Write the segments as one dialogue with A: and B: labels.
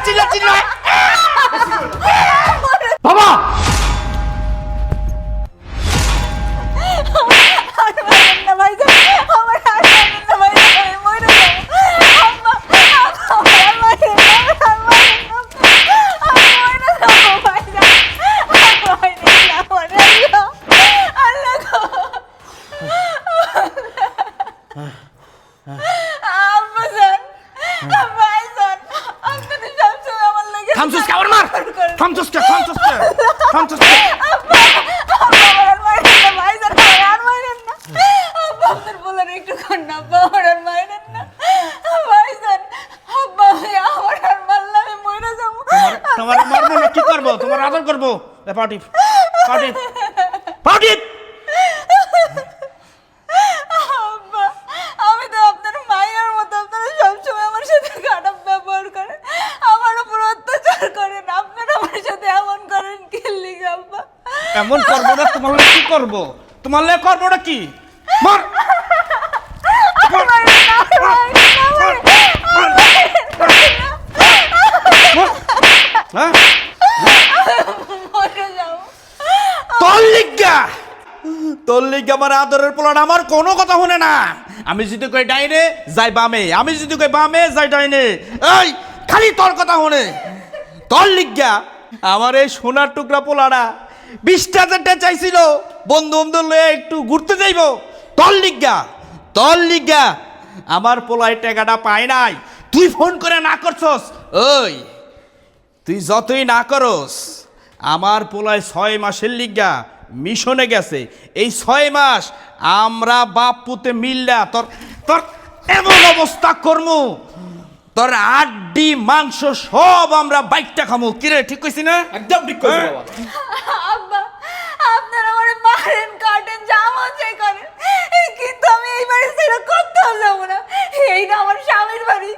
A: চিল্লা চিল্লা বাবা পার্টি পার্টি পার্টি
B: আমি তো আপনার মায়ের মতো, আপনারা সবসময় আমার সাথে খারাপ ব্যবহার করেন, আমার উপর অত্যাচার করেন, আপনারা আমার সাথে এমন করেন কি লিগা আব্বা?
A: এমন করবো না তোমার কি করবো? তোমার লে করবো না কি? মার তোর লিগা আমার আদরের পোলাটা আমার কোনো কথা শুনে না। আমি যদি কই ডাইনে যাই বামে, আমি যদি কই বামে যাই ডাইনে, এই খালি তোর কথা শুনে। তোর লিগা আমার এই সোনার টুকরা পোলাটা 20,000 চাইছিল বন্ধু বন্ধু লয়ে একটু ঘুরতে যাইব। তোর লিগা আমার পোলায় টাকাটা পায় নাই। তুই ফোন করে না করছস। ওই তুই যতই না করস, আমার পোলায় 6 মাসের লিগা মিশনে গেছে। এই 6 মাস আমরা বাপ পুতে মিল্লা তোর তোর এমন অবস্থা করমু, তোর আড্ডি মাংস সব আমরা বাইকটা খামু। কিরে ঠিক কইছি না?
C: একদম ঠিক কইছো বাবা।
B: আব্বা আপনারা আমারে মারেন, কাটেন, যা মন চাই করেন, কিন্তু আমি এই বাড়ি ছেড়ে কোথাও যাবো না। এইটা আমার স্বামীর বাড়ি,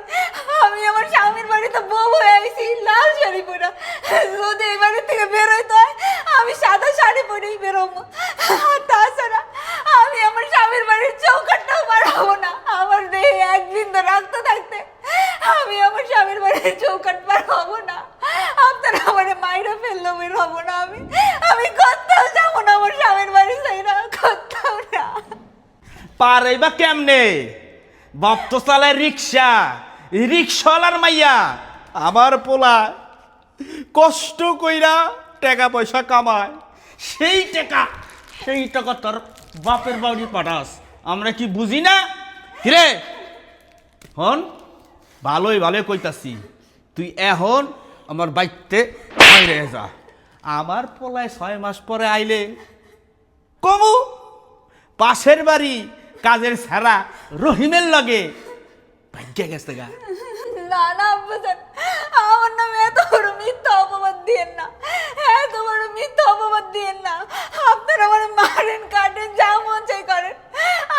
B: আমি আমার স্বামীর বাড়িতে বউ হয়ে আইছি লাল শাড়ি পরে। যদি এই বাড়ি থেকে বের হইতে হয় আমি সাদা শাড়ি পরেই বেরোবো। তাছাড়া আমি আমার স্বামীর বাড়ির চৌকাটটাও পার হবো না। আমার দেহে এক বিন্দু রক্ত থাকতে আমি আমার স্বামীর বাড়ির চৌকাট পার হবো না। আপনারা আমারে মাইরা ফেললেও বের হবো না। আমি কোথাও যাবো না, আমার স্বামীর বাড়ি ছেড়ে কোথাও না।
A: পারে বা কেমনে? বাপ তো চালায় রিক্সা, রিক্সাওয়ালার মাইয়া। আমার পোলা কষ্ট কইরা টাকা পয়সা কামায়, সেই টাকা তোর বাপের বাড়ি পাঠাস। আমরা কি বুঝি না? কিরে হন ভালোই কইতাছি, তুই এখন আমার বাইতে বাইরে যা। আমার পোলায় 6 মাস পরে আইলে কমু পাশের বাড়ি কাজের ছাড়া রহিমের লগে ভাগ্যে গেছে গা।
B: না না আব্বাজান, আমার নামে এত বড় মিথ্যা অপবাদ দিয়েন না, এত বড় মিথ্যা অপবাদ দিয়েন না। আপনারা আমার মারেন, কাটেন, যা মন চাই করেন,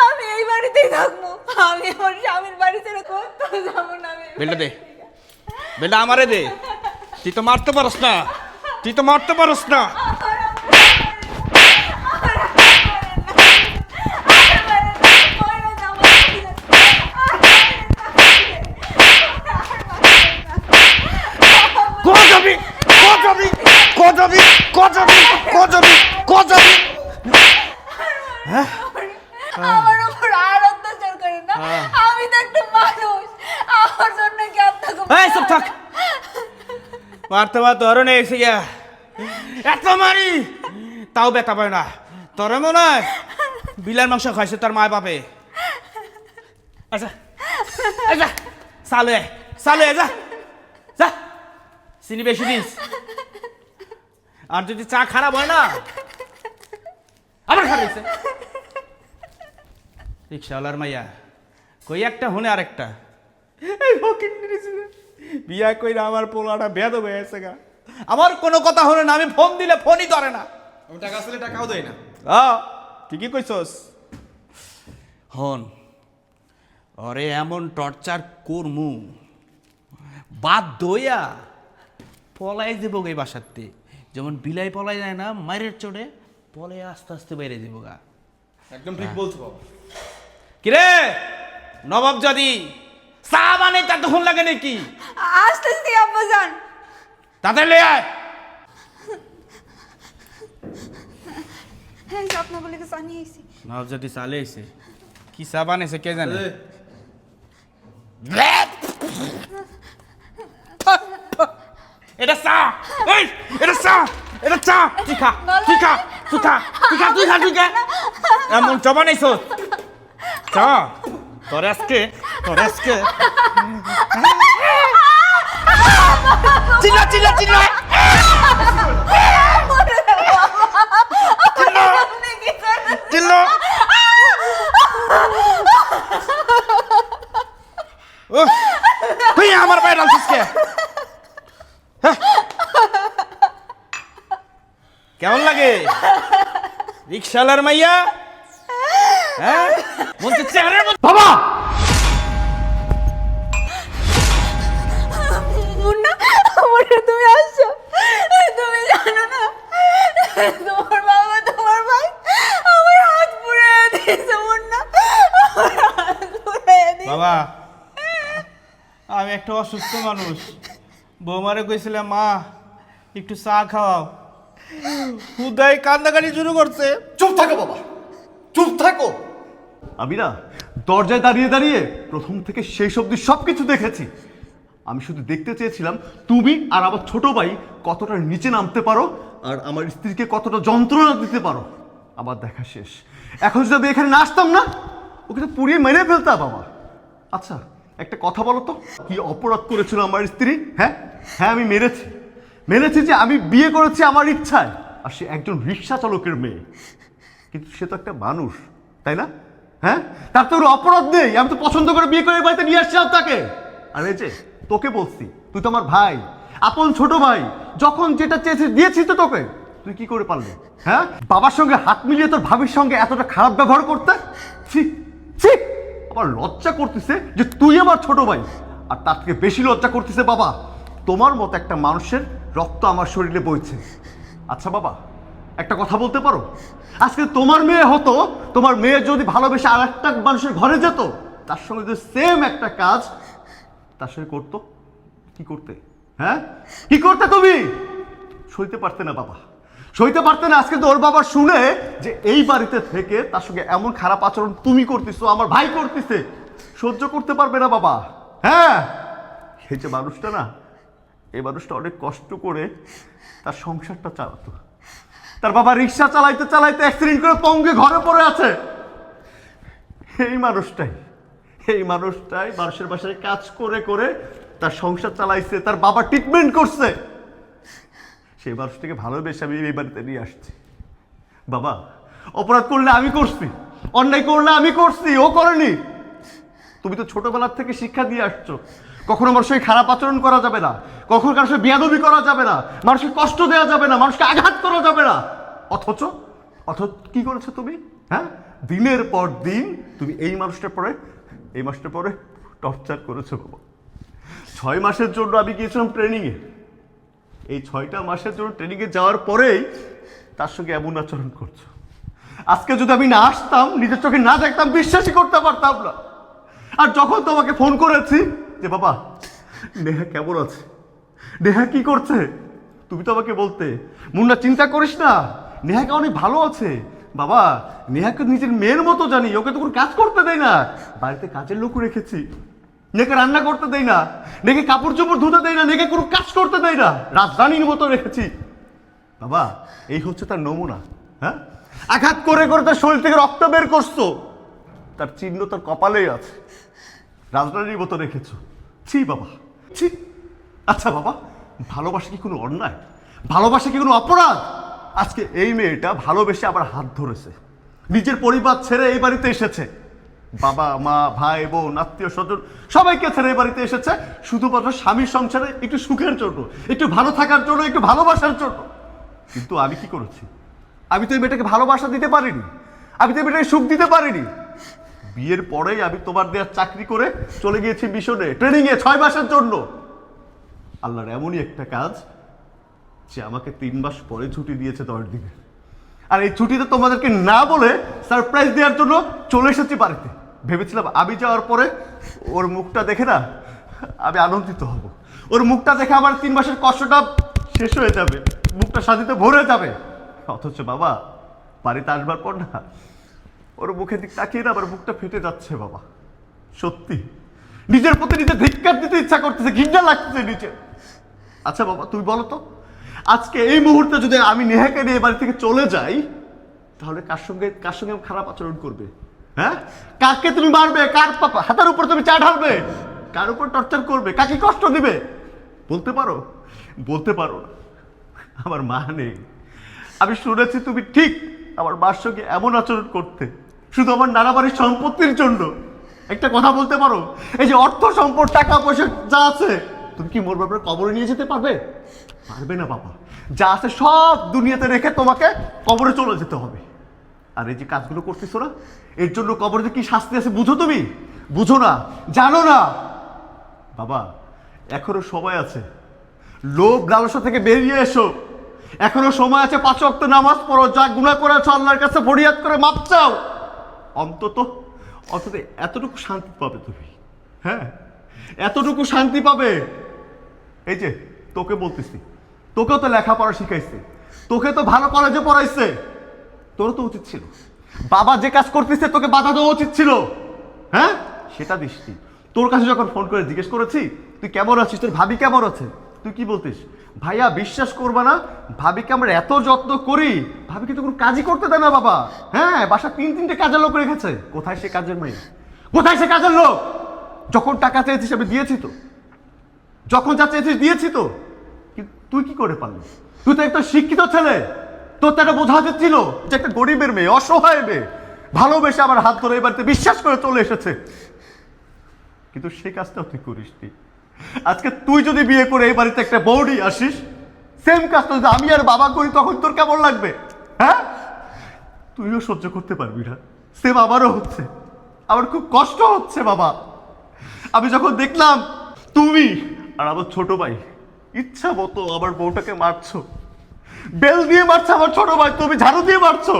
B: আমি এই বাড়িতেই থাকবো। আমি আমার স্বামীর বাড়ি ছেড়ে কোথাও যাবো না।
A: বেলটা দে, বেলটা আমারে দে। তুই তো মারতে পারস না।
B: আমার উপর আর অত্যাচার করেন না। আমি তো একটা মানুষ, আমার জন্য কি আপনাকে
A: সব থাক মারতে ধরনে এসে গিয়া এত মারি তাও ব্যথা পায় না। তোর মনে হয় বিলার মাংস খাইছে তার মায় বাপে। আচ্ছা সালে যা চিনি বেশি দিস। আর যদি চা খারাপ হয় না আবার খারাপ রিক্সাওয়ালার মাইয়া কই একটা হনে আরেকটা বিয়া কইরা আমার পোলাটা বেদ হয়ে গেছে গা। আমার কোনো কথা হলো না, আমি ফোন দিলে ফোনই ধরে না।
C: আমি টাকা আসলে টাকাও দেই না।
A: ঠিকই কইছস। হন অরে এমন টর্চার করমু বাধ্য হইয়া পলাই দেব গে বাসাতে। যেমন বিলাই পলাই যায় না মায়ের চড়ে, পলে আস্তে আস্তে বাইরে দেব গা।
C: একদম ঠিক বলছো বাবা।
A: কিরে নবাব জাদি চা বানাইতে এতক্ষণ লাগে নাকি?
B: আসতেছি আব্বাজান।
A: তাতে লে আয়।
B: হ্যাঁ আপনার বলে চা নিয়ে এসেছি।
A: নাও যদি চালে এসে কি চা বানাইছে কে জানে? এটা চা, এই এটা চা, এটা চা। তুই খা, তুই খা, তুই খা, তুই খা, তুই খা, তুই খা। এমন চা বানাইছো চা? তোর আজকে চিল্লা চিল্লা চিল্লা
B: আপনি কি করেন?
A: চিল্লা। তুই আমার পায়ে ডালছিস কে? হ্যাঁ? কেমন লাগে রিক্সালার মাইয়া? হ্যাঁ বলতে চেহারার মধ্যে বাবা
B: মুন্না, তুমি আসছো? তুমি জানো না তোমার বাবা তোমার ভাই আমার হাত পুড়ে দিয়েছে। মুন্না, আমার হাত পুড়ে দিয়েছে।
A: বাবা আমি একটা অসুস্থ মানুষ, বৌমারে কইছিলাম মা একটু চা খাওয়াও, হুদাই কান্দাকাটি শুরু করছে।
D: চুপ থাকো বাবা, চুপ থাকো। আমি না দরজায় দাঁড়িয়ে দাঁড়িয়ে প্রথম থেকে শেষ অবধি সবকিছু দেখেছি। আমি শুধু দেখতে চেয়েছিলাম তুমি আর আমার ছোট ভাই কতটা নিচে নামতে পারো আর আমার স্ত্রীকে কতটা যন্ত্রণা দিতে পারো। আমার দেখা শেষ। এখন যদি আমি এখানে না আসতাম না, ওকে তো পুড়িয়ে মেরে ফেলতাম বাবা। আচ্ছা একটা কথা বলো তো, কি অপরাধ করেছিল আমার স্ত্রী? হ্যাঁ হ্যাঁ আমি মেরেছি যে আমি বিয়ে করেছি আমার ইচ্ছায়, আর সে একজন রিক্সা চালকের মেয়ে। কিন্তু সে তো একটা মানুষ, তাই না? হ্যাঁ তার তো অপরাধ নেই। আমি তো পছন্দ করে বিয়ে করে বাড়িতে নিয়ে আসছিলাম তাকে। আর এই যে তোকে বলছি, তুই তো আমার ভাই, আপন ছোট ভাই, যখন যেটা চেয়েছি দিয়েছি তো তোকে। তুই কি করে পারলি হ্যাঁ বাবার সঙ্গে হাত মিলিয়ে তোর ভাবির সঙ্গে এতটা খারাপ ব্যবহার করতে? ছি ছি, আমার লজ্জা করতেছে যে তুই আমার ছোট ভাই। আর তার থেকে বেশি লজ্জা করতেছে বাবা, তোমার মতো একটা মানুষের রক্ত আমার শরীরে বইছে। আচ্ছা বাবা একটা কথা বলতে পারো, আজকে তোমার মেয়ে হতো, তোমার মেয়ে যদি ভালোবেসে আর একটা মানুষের ঘরে যেত, তার সঙ্গে যদি সেম একটা কাজ তার সঙ্গে করতো, কি করতে? হ্যাঁ কি করতে? তুমি সইতে পারতে না বাবা, সইতে পারতে না। আজকে তো ওর বাবা শুনে যে এই বাড়িতে থেকে তার সঙ্গে এমন খারাপ আচরণ তুমি করতেছো, আমার ভাই করতেছে, সহ্য করতে পারবে না বাবা। হ্যাঁ এই যে মানুষটা না, এই মানুষটা অনেক কষ্ট করে তার সংসারটা চালাতো। তার বাবা রিক্সা চালাইতে চালাইতে অ্যাক্সিডেন্ট করে পঙ্গে ঘরে পড়ে আছে। এই মানুষটাই মানুষের বাসায় কাজ করে করে তার সংসার চালাইছে, তার বাবা ট্রিটমেন্ট করছে। সেই মানুষটাকে ভালোবেসে আমি এই বাড়িতে নিয়ে আসছি। বাবা অপরাধ করলে আমি করছি, অন্যায় করলে আমি করছি, ও করেনি। তুমি তো ছোটবেলার থেকে শিক্ষা দিয়ে আসছো, কখনো মানুষের সঙ্গে খারাপ আচরণ করা যাবে না, কখনো কারোর সঙ্গে বেয়াদবি করা যাবে না, মানুষকে কষ্ট দেওয়া যাবে না, মানুষকে আঘাত করা যাবে না। অথচ কি করেছো তুমি? হ্যাঁ দিনের পর দিন তুমি এই মানুষটার পরে টর্চার করেছো বাবা। 6 মাসের জন্য আমি গিয়েছিলাম ট্রেনিংয়ে। এই 6টা মাসের জন্য ট্রেনিংয়ে যাওয়ার পরেই তার সঙ্গে এমন আচরণ করছো। আজকে যদি আমি না আসতাম, নিজের চোখে না দেখতাম, বিশ্বাসই করতে পারতাম না। আর যখন তোমাকে ফোন করেছি যে বাবা নেহা কেমন আছে, নেহা কি করছে, তুমি তো আমাকে বলতে মুন্না চিন্তা করিস না, নেহাকে অনেক ভালো আছে। বাবা নেহাকে নিজের মেয়ের মতো জানি, ওকে তো কোনো কাজ করতে দেয় না, বাড়িতে কাজের লোক রেখেছি, নেকে রান্না করতে দেয় না, নেকে কাপড় চোপড় ধুতে দেয় না, নেকে কোনো কাজ করতে দেয় না, রাজধানীর মতো রেখেছি। বাবা এই হচ্ছে তার নমুনা। হ্যাঁ আঘাত করে করে তার শরীর থেকে রক্ত বের করছো, তার চিহ্ন তার কপালেই আছে, রাজধানীর মতো রেখেছো। ছি বাবা ছি। আচ্ছা বাবা ভালোবাসা কি কোনো অন্যায়? ভালোবাসা কি কোনো অপরাধ? আজকে এই মেয়েটা ভালোবেসে আবার হাত ধরেছে, নিজের পরিবার ছেড়ে এই বাড়িতে এসেছে, বাবা মা ভাই বোন আত্মীয় স্বজন সবাইকে ছেড়ে এই বাড়িতে এসেছে শুধুমাত্র স্বামীর সংসারে একটু সুখের জন্য, একটু ভালো থাকার জন্য, একটু ভালোবাসার জন্য। কিন্তু আমি কি করেছি? আমি তো এই মেয়েটাকে ভালোবাসা দিতে পারিনি, আমি তো এই মেয়েটাকে সুখ দিতে পারিনি। বিয়ের পরেই আমি তোমার দেওয়ার চাকরি করে চলে গিয়েছি মিশনে ট্রেনিংয়ে 6 মাসের জন্য। আল্লাহর এমনই একটা কাজ যে আমাকে 3 মাস পরে ছুটি দিয়েছে 10 দিনের। আর এই ছুটিতে তোমাদেরকে না বলে সারপ্রাইজ দেওয়ার জন্য চলে এসেছি বাড়িতে। ভেবেছিলাম আমি যাওয়ার পরে ওর মুখটা দেখে না আমি আনন্দিত হব, ওর মুখটা দেখে আমার 3 মাসের কষ্টটা শেষ হয়ে যাবে, মুখটা শান্তিতে ভরে যাবে। অথচ বাবা বাড়িতে আসবার পর না ওর মুখের দিক তাকিয়ে না আমার মুখটা ফেটে যাচ্ছে বাবা। সত্যি নিজের প্রতি নিজে ধিক্কার দিতে ইচ্ছা করতেছে, ঘৃণা লাগতেছে নিজে। আচ্ছা বাবা তুমি বলো তো, আজকে এই মুহূর্তে যদি আমি নেহাকে নিয়ে বাড়ি থেকে চলে যাই তাহলে কার সঙ্গে আমি খারাপ আচরণ করবে? হ্যাঁ, কাকে তুমি মারবে, কার হাতের উপর তুমি চা ঢালবে, কার উপর টর্চার করবে, কাকে কষ্ট দিবে? বলতে পারো? বলতে পারো না। আমার মা নেই, আমি শুনেছি তুমি ঠিক আমার মার সঙ্গে এমন আচরণ করতে শুধু আমার নানা বাড়ির সম্পত্তির জন্য। একটা কথা বলতে পারো, এই যে অর্থ সম্পদ টাকা পয়সা যা আছে তুমি কি মোর বাবার কবরে নিয়ে যেতে পারবে? পারবে না বাবা। যা আছে সব দুনিয়াতে রেখে তোমাকে কবরে চলে যেতে হবে। আর এই যে কাজগুলো করতেছো না, এর জন্য কবরে কি শাস্তি আছে বুঝো তুমি? বুঝো না, জানো না বাবা। এখনো সময় আছে, লোভ লালসা থেকে বেরিয়ে এসো। এখনো সময় আছে, 5 ওয়াক্ত নামাজ পড়ো, যা গুনাহ করেছো আল্লাহর কাছে ফরিয়াদ করে মাপ চাও। অন্তত এতটুকু শান্তি পাবে তুমি। হ্যাঁ, এতটুকু শান্তি পাবে। এই যে তোকে বলতেছি, তোকেও তো লেখাপড়া শিখাইছে, তোকে তো ভালো কলেজে পড়াইছে, তোর তো উচিত ছিল বাবা যে কাজ করতেছে তোকে বাধা দেওয়া উচিত ছিল। হ্যাঁ, সেটা দিসনি। তোর কাছে যখন ফোন করে জিজ্ঞেস করেছি তুই কেমন আছিস, তোর ভাবি কেমন আছে, তুই কি বলতিস? ভাইয়া বিশ্বাস করবা না, ভাবিকে আমরা এত যত্ন করি, ভাবিকে তো কোনো কাজই করতে দেয় না বাবা। হ্যাঁ, বাসা 3-3টে কাজের লোক রেখেছে। কোথায় সে কাজের মেয়ে, কোথায় সে কাজের লোক? যখন টাকা চেয়েছিস আমি দিয়েছি তো, যখন যা চেয়েছিস দিয়েছি তো। কিন্তু তুই কি করে পারলি? তুই তো একটা শিক্ষিত ছেলে, তোর তো একটা বোঝা ছিল যে একটা গরিবের মেয়ে, অসহায় মেয়ে, ভালোবেসে আমার হাত ধরে এই বাড়িতে বিশ্বাস করে চলে এসেছে। কিন্তু সেই কাজটাও তুই করিসনি। আজকে তুই যদি বিয়ে করে এই বাড়িতে একটা বউডি আসিস, সেম কাজটা যদি আমি আর বাবা করি তখন তোর কেমন লাগবে? হ্যাঁ, তুইও সহ্য করতে পারবি না। সেম আমারও হচ্ছে, আমার খুব কষ্ট হচ্ছে বাবা। আমি যখন দেখলাম তুমি আর আমার ছোট ভাই ইচ্ছা মতো আমার বউটাকে মারছো, বেল দিয়ে মারছো আমার ছোট ভাই, তুমি ঝাড়ু দিয়ে মারছো,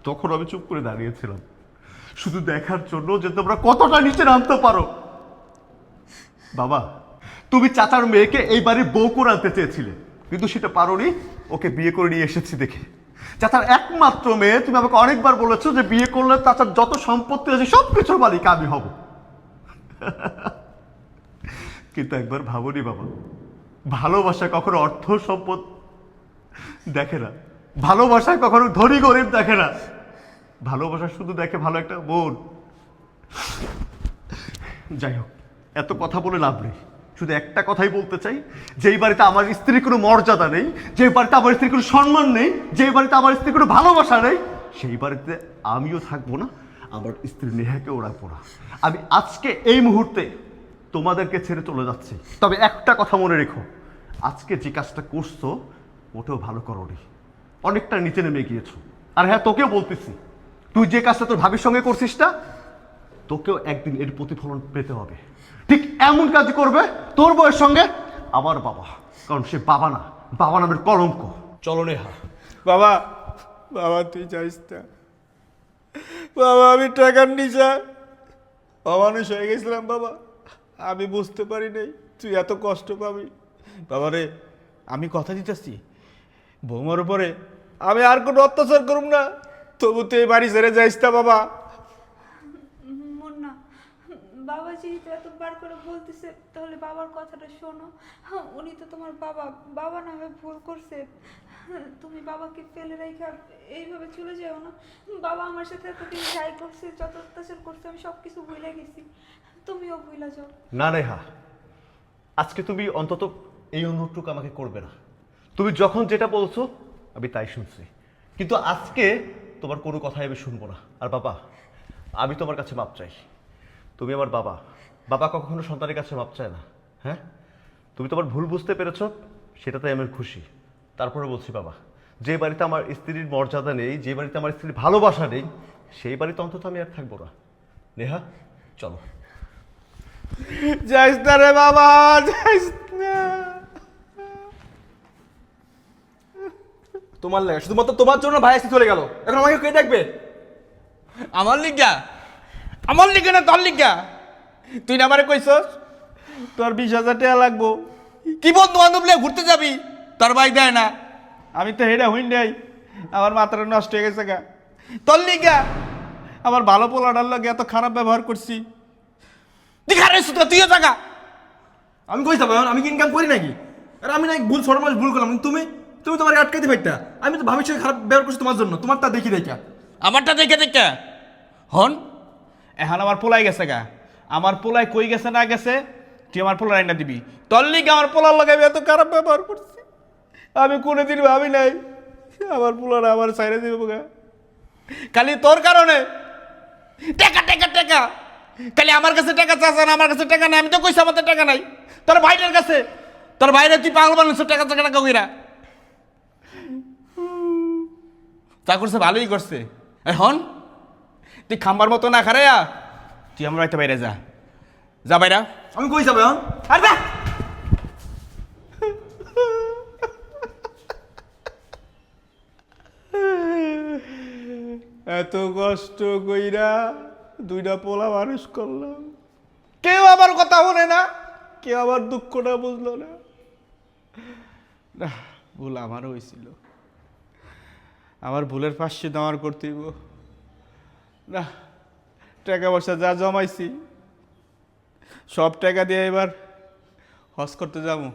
D: তখন আমি চুপ করে দাঁড়িয়েছিলাম শুধু দেখার জন্য যে তোমরা কতটা নিচে নামতে পারো। বাবা তুমি চাচার মেয়েকে এই বাড়ির বউ করে আনতে চেয়েছিলে, কিন্তু সেটা পারোনি, ওকে বিয়ে করে নিয়ে এসেছি দেখে। চাচার একমাত্র মেয়ে, তুমি আমাকে অনেকবার বলেছো যে বিয়ে করলে চাচার যত সম্পত্তি আছে সব কিছুর মালিক আমি হব। কিন্তু একবার ভাবনি বাবা, ভালোবাসা কখনো অর্থ সম্পদ দেখে না, ভালোবাসায় কখনো ধনী গরিব দেখে না, ভালোবাসা শুধু দেখে ভালো একটা বোন। যাই হোক, এত কথা বলে লাভ নেই, শুধু একটা কথাই বলতে চাই, যেই বাড়িতে আমার স্ত্রীর কোনো মর্যাদা নেই, যে বাড়িতে আমার স্ত্রীর কোনো সম্মান নেই, যে বাড়িতে আমার স্ত্রীর কোনো ভালোবাসা নেই, সেই বাড়িতে আমিও থাকবো না, আমার স্ত্রী নেহাকেও রাখবো না। আমি আজকে এই মুহূর্তে তোমাদেরকে ছেড়ে চলে যাচ্ছি। তবে একটা কথা মনে রেখো, আজকে যে কাজটা করছো ওটাও ভালো করোনি, অনেকটা নিচে নেমে গিয়েছো। আর হ্যাঁ, তোকেও বলতেছি, তুই যে কাজটা তোর ভাবির সঙ্গে করছিস না, তোকেও একদিন এর প্রতিফলন পেতে হবে। ঠিক এমন কাজ করবে তোর বউয়ের সঙ্গে আমার বাবা, কারণ সে বাবা না, বাবা নামের কলঙ্ক।
C: চলো নেহা।
A: বাবা, বাবা তুই যাইস না বাবা, আমি টাকার নিচা অমানুষ হয়ে গেছিলাম বাবা, আমি বুঝতে পারি নাই তুই এত কষ্ট পাবি। বাবা রে, আমি কথা দিতেছি বৌমার উপরে আমি আর কোনো অত্যাচার করুম না, তবু তুই এই বাড়ি ছেড়ে যাইস না বাবা।
B: মুন্না, বাবা যেহেতু এতবার করে বলতেছে তাহলে বাবার কথাটা শোনো। উনি তো তোমার বাবা, বাবা না হয় ভুল করছে, তুমি বাবাকে ফেলে রেখে এইভাবে চলে যাও না। বাবা আমার সাথে এতদিন যাই করছে, যত অত্যাচার করছে, আমি সব কিছু ভুলে গেছি, তুমিও ভুলে যাও।
D: না নেহা, আজকে তুমি অন্তত এই অনুরোধটুকু আমাকে করবে না। তুমি যখন যেটা বলছো আমি তাই শুনছি, কিন্তু আজকে তোমার কোনো কথাই আমি শুনবো না। আর বাবা, আমি তোমার কাছে মাপ চাই, তুমি আমার বাবা, বাবা কখনো সন্তানের কাছে মাপ চায় না। হ্যাঁ, তুমি তোমার ভুল বুঝতে পেরেছো, সেটাতে আমি খুশি। তারপরে বলছি বাবা, যে বাড়িতে আমার স্ত্রীর মর্যাদা নেই, যে বাড়িতে আমার স্ত্রীর ভালোবাসা নেই, সেই বাড়িতে অন্তত আমি আর থাকবো না। নেহা চলো।
A: যাইস না রে বাবা, যাইস না।
C: তোমার লাগে, শুধুমাত্র তোমার জন্য ভাই আসতে চলে গেল, এখন আমাকে কে দেখবে?
A: আমার লিগা আমার লিগে না তোর লিগা? তুই না আমারে কইছস তোর 20,000 টাকা লাগবো, কি বন্ধু বান্ধব লিয়ে ঘুরতে যাবি, তোর ভাই দেয় না। আমি তো হেডা হইন নাই, আমার মাথাটা নষ্ট হয়ে গেছে গা। তোর লিগা আমার ভালো পোলাটার লগে এত খারাপ ব্যবহার করছি, তুই খারাপ তুইও জায়গা।
C: আমি কই যাবো এখন? আমি কি ইনকাম করি নাকি? আর আমি নাই ভুল ছোট মাস ভুল করলাম, কিন্তু তুমি তুমি তোমার আটকাইতে পারতা। আমি তো ভাবির সঙ্গে খারাপ ব্যবহার করছি তোমার জন্য, তোমারটা দেখি দেখা।
A: আমারটা দেখে দেখে হন এখন আমার পোলাই গেছে গা। আমার পোলাই কই গেছে না গেছে তুই আমার পোলার আইনা দিবি। তোর লিগে আমার পোলার লাগাবি এত খারাপ ব্যবহার করছি, আমি কোনোদিন ভাবি নাই আমার পোলারা আমার সাইরে দিবে গা। খালি তোর কারণে টাকা টাকা টাকা, খালি আমার কাছে টাকা চাচ্ছে না, আমার কাছে টাকা নাই। আমি তো কইছি আমার টাকা নাই, তোর ভাইটার কাছে, তোর ভাইরে তুই পাগল বানাচ্ছ টাকা টাকা টাকা কইরা। তা করছে ভালোই করছে। এখন তুই খাম্বার মতো না খারাইয়া তুই আমার বাড়িতে বাইরে যা, যা বাইরা।
C: আমি কই যাবো এখন?
A: আর যা। এত কষ্ট কইরা দুইটা পোলা মানুষ করলাম, কেউ আমার কথা শুনে না, কেউ আমার দুঃখটা বুঝলো না। না, ভুল আমারও হয়েছিল, আমার ভুলের প্রায়শ্চিত্ত আমার করতেইব। না, টাকা পয়সা যা জমাইছি সব টাকা দিয়ে এবার হজ করতে যাবো।